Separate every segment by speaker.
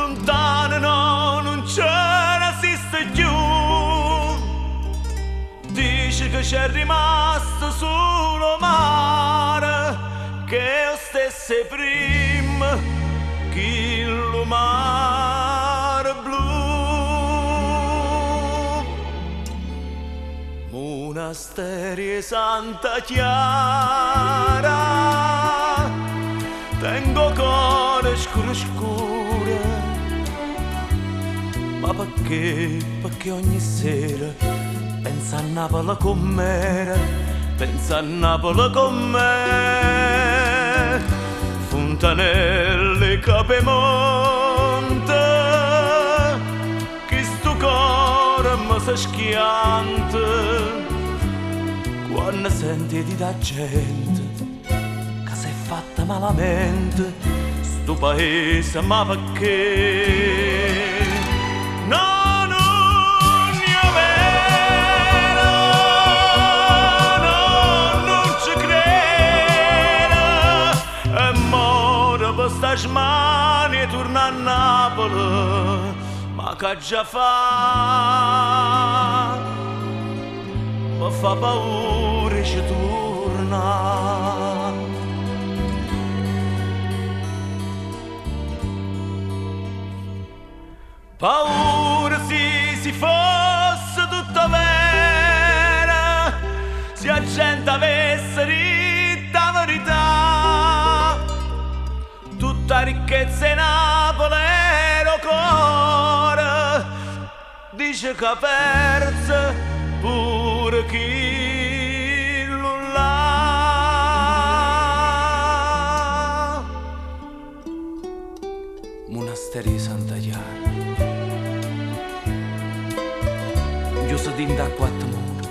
Speaker 1: lontano no, non ce ne esiste più. Dice che c'è rimasto solo mare, che io stesse prima che lo mare blu. Monasteri Santa Chiara, tengo cuore scuro scuro, ma perché? Perché ogni sera pensa a Napoli con me, pensa a Napoli con me. Fontanelle Capemonte, che sto cuore mi si schianta quando senti di da gente che si è fatta malamente sto paese, ma perché? No, non io vero, no, non ci credo, e moro per sta smania e torna a Napoli, ma che già fa? Mi fa paura ci torna. Paura si fosse tutto vero, se la gente avesse detto la verità, tutta ricchezza in Napoli era cuore, dice che perse pure chi lo là. Monasteri di Santa Chiara, giusto din da quattro mura,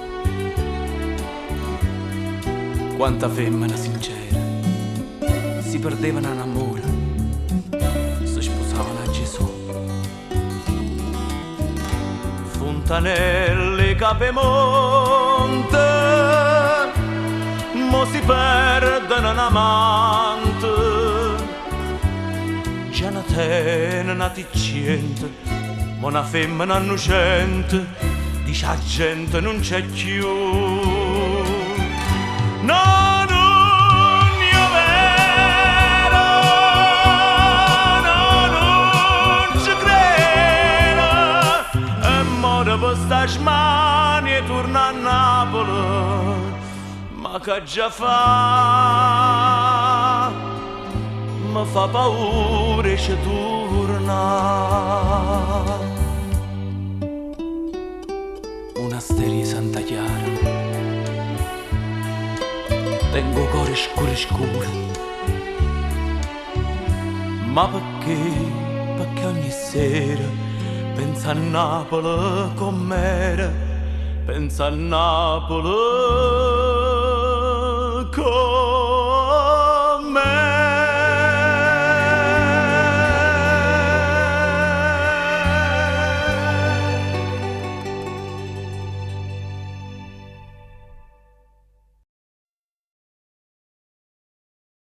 Speaker 1: quanta femmina sincera si perdevano in amore, si sposavano a Gesù. Fontanelle Capemonte, mo si perdono un amante, già una tena una ticciente, ma una femmina innocente, dice la gente non c'è più. No, non io vero, no, non ci credo, e moro per sta smania e torna a Napoli, ma che già fa? Mi fa paura e ci torna. Monasteri Santa Chiara, tengo cuore scuro scuro, ma perché? Perché ogni sera pensa a Napoli con me, pensa a Napoli con